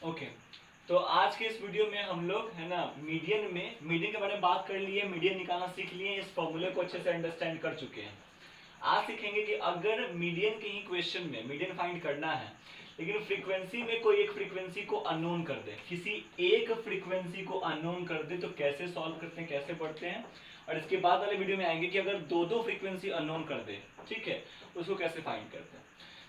Okay, तो आज के इस वीडियो में हम लोग है ना मीडियन के बारे में बात कर लिए, मीडियन निकालना सीख लिए, इस फॉर्मूले को अच्छे से अंडरस्टैंड कर चुके हैं। आज सीखेंगे कि अगर मीडियन के ही क्वेश्चन में मीडियन फाइंड करना है, लेकिन फ्रीक्वेंसी में कोई एक फ्रीक्वेंसी को अननोन कर दे, किसी एक फ्रीक्वेंसी को अननोन कर दे, तो कैसे सॉल्व करते हैं, कैसे पढ़ते हैं। और इसके बाद वाले वीडियो में आएंगे कि अगर दो दो फ्रीक्वेंसी अननोन कर दे, ठीक है, उसको कैसे फाइंड करते हैं।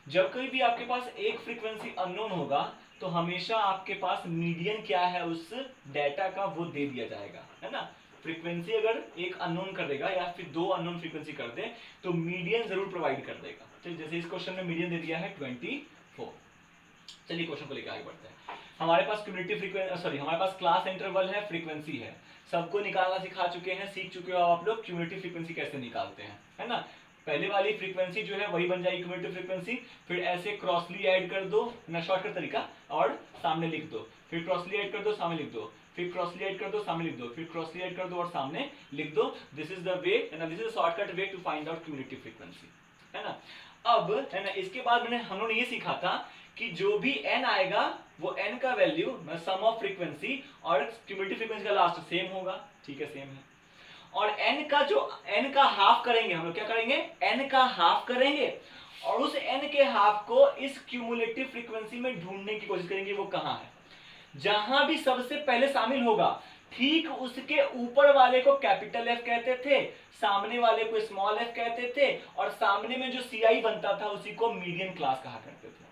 जब कभी भी आपके पास एक फ्रीक्वेंसी अननोन होगा तो हमेशा आपके पास मीडियन क्या है उस डेटा का वो दे दिया जाएगा, है ना। फ्रीक्वेंसी अगर एक अननोन कर देगा या फिर दो अननोन फ्रीक्वेंसी कर दे तो मीडियन जरूर प्रोवाइड कर देगा। तो जैसे इस क्वेश्चन में मीडियन दे दिया है 24। चलिए क्वेश्चन को लेकर आगे बढ़ते हैं। हमारे पास क्यूमुलेटिव फ्रीक्वेंसी हमारे पास क्लास इंटरवल है, फ्रीक्वेंसी है, सबको निकालना सिखा चुके हैं, सीख चुके हो आप लोग क्यूमुलेटिव फ्रीक्वेंसी कैसे निकालते हैं, है ना। पहले वाली फ्रीक्वेंसी जो है वही बन जाएगी क्यूमुलेटिव फ्रीक्वेंसी, फिर ऐसे क्रॉसली ऐड कर दो ना, शॉर्टकट तरीका, और सामने लिख दो, फिर क्रॉसली ऐड कर दो, सामने लिख दो, फिर क्रॉसली ऐड कर दो, सामने लिख दो, फिर क्रॉसली ऐड कर दो और सामने लिख दो। This is the way, this is shortcut way to find out cumulative frequency, है ना। अब है ना, इसके बाद हम लोगों ने ये सीखा था कि जो भी n आएगा वो n का वैल्यू सम ऑफ फ्रीक्वेंसी और क्यूमुलेटिव फ्रीक्वेंसी का लास्ट सेम होगा, ठीक है, सेम है। और n का हाफ करेंगे, हम लोग क्या करेंगे, n का हाफ करेंगे और उस n के हाफ को इस क्यूमुलेटिव फ्रीक्वेंसी में ढूंढने की कोशिश करेंगे, वो कहां है। जहां भी सबसे पहले शामिल होगा ठीक उसके ऊपर वाले को कैपिटल F कहते थे, सामने वाले को स्मॉल f कहते थे, और सामने में जो CI बनता था उसी को मीडियन क्लास कहा करते थे।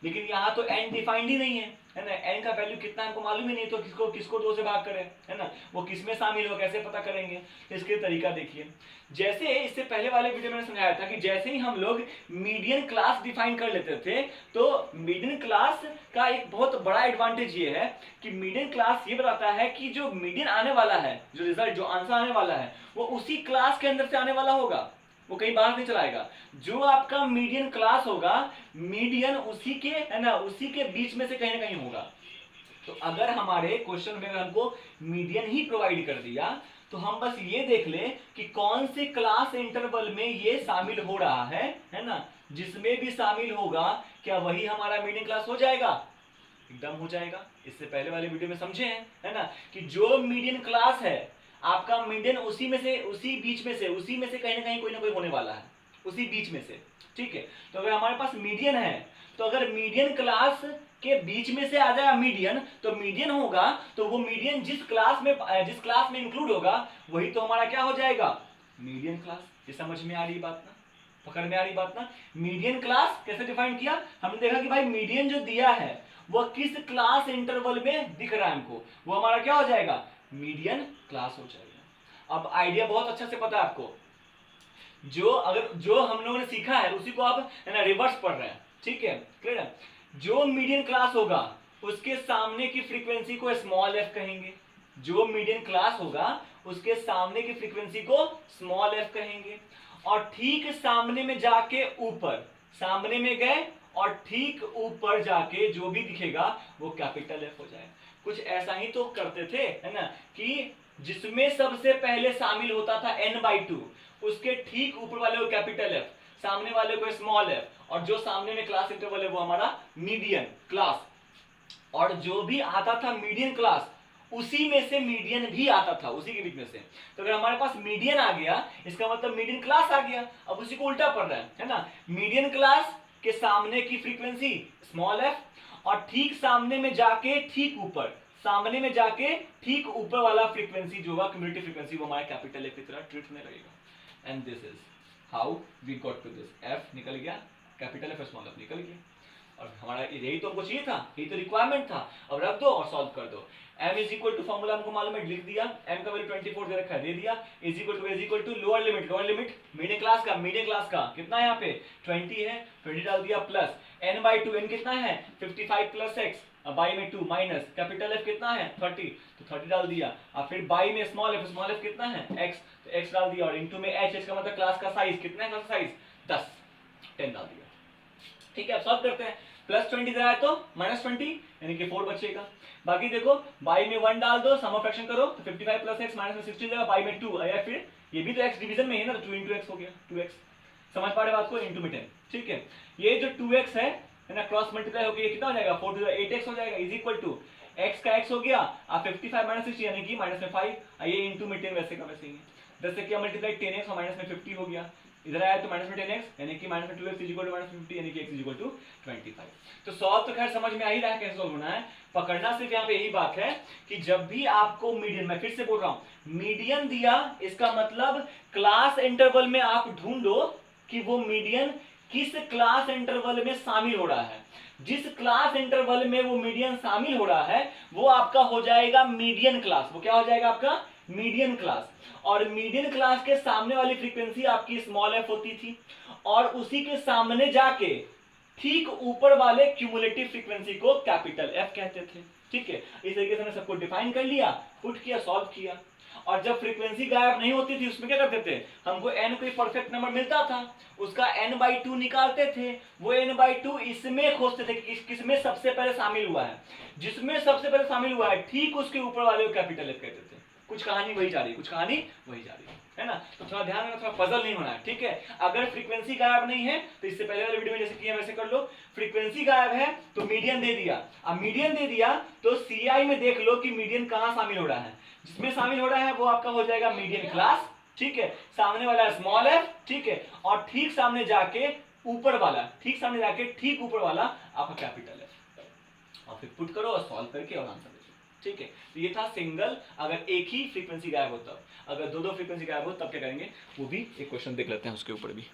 लेकिन यहाँ तो n डिफाइंड ही नहीं है ना, n का वैल्यू कितना हमको मालूम ही नहीं, तो किसको 2 से भाग करें, है ना, वो किस में शामिल हो, कैसे पता करेंगे। तो इसके तरीका देखिए, जैसे इससे पहले वाले वीडियो में मैंने समझाया था कि जैसे ही हम लोग मीडियन क्लास डिफाइन कर लेते थे, तो मीडियन क्लास का एक बहुत बड़ा एडवांटेज ये है कि मीडियन क्लास ये बताता है कि जो मीडियन आने वाला है, जो रिजल्ट, जो आंसर आने वाला है, वो उसी क्लास के अंदर से आने वाला होगा, वो कहीं बाहर नहीं चलाएगा। जो आपका मीडियन क्लास होगा, मीडियन उसी के, है ना, उसी के बीच में से कहीं ना कहीं होगा। तो अगर हमारे क्वेश्चन में हमको मीडियन ही प्रोवाइड कर दिया तो हम बस ये देख ले कि कौन से क्लास इंटरवल में ये शामिल हो रहा है ना। जिसमें भी शामिल होगा क्या वही हमारा मीडियन क्लास हो जाएगा, एकदम हो जाएगा। इससे पहले वाले वीडियो में समझे हैं, है ना, कि जो मीडियन क्लास है आपका मीडियन उसी में से, उसी बीच में से, उसी में से कहीं ना कहीं कोई ना कोई होने वाला है, उसी बीच में से, ठीक है। तो अगर हमारे पास मीडियन है, तो अगर मीडियन क्लास के बीच में से आ जाएगा मीडियन, तो मीडियन होगा, तो वो मीडियन जिस क्लास में इंक्लूड होगा वही तो हमारा क्या हो जाएगा, मीडियन क्लास। ये समझ में आ रही बात ना, पकड़ में आ रही बात ना। मीडियन क्लास कैसे डिफाइन किया, हमने देखा कि भाई मीडियन जो दिया है वो किस क्लास इंटरवल में दिख रहा है हमको, वो हमारा क्या हो जाएगा, मीडियन क्लास हो जाएगा। अब आइडिया बहुत अच्छा से पता है आपको, जो हम लोगों ने सीखा है उसी को आप, है ना, रिवर्स पढ़ रहे हैं, ठीक है, क्लियर है। जो मीडियन क्लास होगा उसके सामने की फ्रीक्वेंसी को स्मॉल f कहेंगे, जो मीडियन क्लास होगा उसके सामने की फ्रीक्वेंसी को स्मॉल f कहेंगे, और ठीक सामने में जाके ऊपर, सामने में गए और ठीक ऊपर जाके जो भी दिखेगा वो कैपिटल F हो जाए। कुछ ऐसा ही तो करते थे, है ना, कि जिसमें सबसे पहले शामिल होता था n/2, उसके ठीक ऊपर वाले को कैपिटल F, सामने वाले को स्मॉल f, और जो सामने में क्लास इंटरवल है वो हमारा मीडियन क्लास। और जो भी आता था मीडियन क्लास उसी में से मीडियन भी आता था, उसी के बीच में से। तो अगर हमारे पास मीडियन आ गया इसका मतलब मीडियन क्लास आ गया। अब उसी को उल्टा पड़ रहा है ना, मीडियन क्लास के सामने की फ्रीक्वेंसी स्मॉल f, और ठीक सामने में जाके ठीक ऊपर, सामने में जाके ठीक ऊपर वाला फ्रीक्वेंसी जो होगा क्यूमुलेटिव फ्रीक्वेंसी, वो हमारा कैपिटल F की तरह ट्रीट होने लगेगा। And this is how we got to this. F निकल गया, कैपिटल F स्मॉल f निकल गया, और हमारा यही तो हमको चाहिए था, यही तो रिक्वायरमेंट था। अब रख दो और सॉल्व कर दो। m is equal to, formula हमको मालूम है, लिख दिया, m का वैल्यू 24 दे रखा है, दे दिया, is equal to lower limit median class का कितना है, यहाँ पे 20 है, 20 डाल दिया, प्लस n/2, n कितना है 55 प्लस x, बाई में 2 माइनस कैपिटल F कितना है 30, तो 30 डाल दिया, और फिर बाई में स्मॉल f कितना है x, तो x डाल दिया, और इनटू में h का मतलब क्लास का साइज कितना है, क्लास का साइज 10 डाल दिया, ठीक है। अब सॉल्व करते हैं, प्लस 20 दिया है तो माइनस 20 यानी कि 4 बचेगा। बाकी देखो बाई में 1 डाल दो, सम ऑफ फ्रैक्शन करो, तो 55 प्लस x माइनस में 16 जाएगा, बाई में 2 आया, फिर ये भी तो x डिवीजन में है ना, तो 2 into x हो गया, 2x। समझ पा रहे बात को, इनटू में 10, ठीक है। ये जो 2x है है ना, क्रॉस मल्टीप्लाई होकर कितना हो जाएगा 4 to the 8x हो जाएगा, इज इक्वल टू x का x हो गया, आप 55 माइनस 60 यानी कि माइनस में 5, ये इंटू में 10 वैसे का वैसे ही है। 10 से क्या मल्टीप्लाई 10x और माइनस में 50 हो गया, इधर आया तो माइनस में 10x यानी कि माइनस में 12x is equal to minus 50 यानी कि x इज इक्वल टू 25। तो सॉल्व तो खैर समझ में आ ही रहा है कैसे सॉल्व होना है, पकड़ना सिर्फ यहाँ पे यही बात है कि जब भी आपको मीडियन, मैं फिर से बोल रहा हूं, मीडियन दिया इसका मतलब क्लास इंटरवल में आप ढूंढो कि वो मीडियन किस क्लास इंटरवल में शामिल हो रहा है। जिस क्लास इंटरवल में वो मीडियन शामिल हो रहा है वो आपका हो जाएगा मीडियन क्लास। वो क्या हो जाएगा आपका मीडियन क्लास। और मीडियन क्लास के सामने वाली फ्रीक्वेंसी आपकी स्मॉल एफ होती थी और उसी के सामने जाके ठीक ऊपर वाले क्यूमुलेटिव फ्रीक्वेंसी को कैपिटल एफ कहते थे। ठीक है, इस तरीके से हमने सबको डिफाइन कर लिया, पुट किया, सॉल्व किया। और जब फ्रीक्वेंसी गायब नहीं होती थी उसमें क्या करते थे, हमको n कोई परफेक्ट नंबर मिलता था उसका n/2 निकालते थे, वो n/2 इसमें खोजते थे कि किसमें सबसे पहले शामिल हुआ है, जिसमें सबसे पहले शामिल हुआ है ठीक उसके ऊपर वाले को कैपिटल एफ कहते थे। कुछ कहानी वही जा रही, कुछ कहानी वही जा रही है ना। तो थोड़ा ध्यान रखना, थोड़ा पजल नहीं होना है। ठीक है, अगर फ्रीक्वेंसी गायब नहीं है तो इससे पहले वाले वीडियो में जैसे किया वैसे कर लो, फ्रीक्वेंसी गायब है तो मीडियन दे दिया, अब मीडियन दे दिया तो सीआई में देख लो कि मीडियन कहां शामिल हो रहा है, जिसमें शामिल हो रहा है वो आपका हो जाएगा मीडियन क्लास। ठीक है, सामने वाला स्मॉल एफ, ठीक है, और ठीक सामने जाके ऊपर वाला, ठीक सामने जाके ठीक ऊपर वाला आपका कैपिटल एफ, और फिर पुट करो और सॉल्व करके और आंसर। ठीक है, तो ये था सिंगल, अगर एक ही फ्रीक्वेंसी गायब हो तब, अगर दो फ्रीक्वेंसी गायब हो तब क्या करेंगे, वो भी एक क्वेश्चन देख लेते हैं उसके ऊपर भी।